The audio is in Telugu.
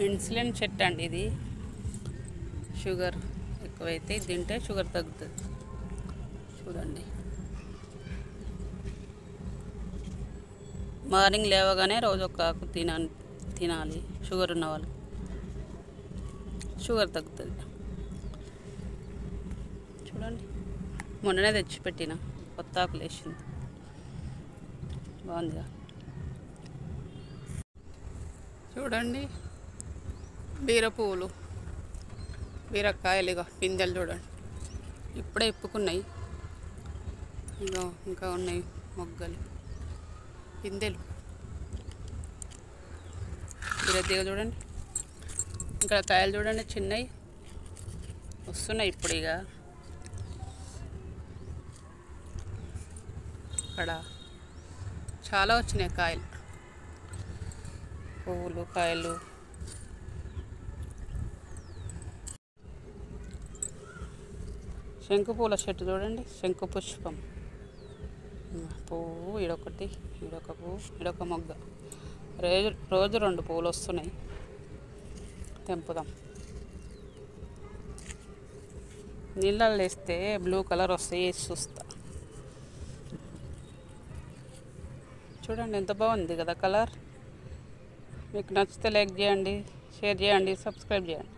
ఇన్సులిన్ చెట్టు అండి ఇది. షుగర్ ఎక్కువైతే తింటే షుగర్ తగ్గుతుంది. చూడండి, మార్నింగ్ లేవగానే రోజు ఒక ఆకు తినాలి. షుగర్ ఉన్న వాళ్ళు షుగర్ తగ్గుతుంది. చూడండి, మొన్ననే తెచ్చిపెట్టిన కొత్త ఆకులు వేసింది, బాగుందిగా. చూడండి, బీర పువ్వులు, బీరకాయలు, ఇక పిందెలు చూడండి ఇప్పుడే ఇప్పుకున్నాయి. ఇంకా ఉన్నాయి మొగ్గలు, పిందెలు. బీరతీగ చూడండి, ఇక్కడ కాయలు చూడండి చిన్నవి వస్తున్నాయి ఇప్పుడు. ఇక అక్కడ చాలా వచ్చినాయి కాయలు, పువ్వులు, కాయలు. శంకు పూల చెట్టు చూడండి, శంకు పుష్పం పువ్వు. ఈడొకటి, ఈడొక పువ్వు, ఈడొక మొగ్గ. రోజు 2 పువ్వులు వస్తున్నాయి, తెంపుదాం. నీళ్ళల్లో వేస్తే బ్లూ కలర్ వస్తాయి, వేసి చూస్తా. చూడండి ఎంత బాగుంది కదా కలర్. మీకు నచ్చితే లైక్ చేయండి, షేర్ చేయండి, సబ్స్క్రైబ్ చేయండి.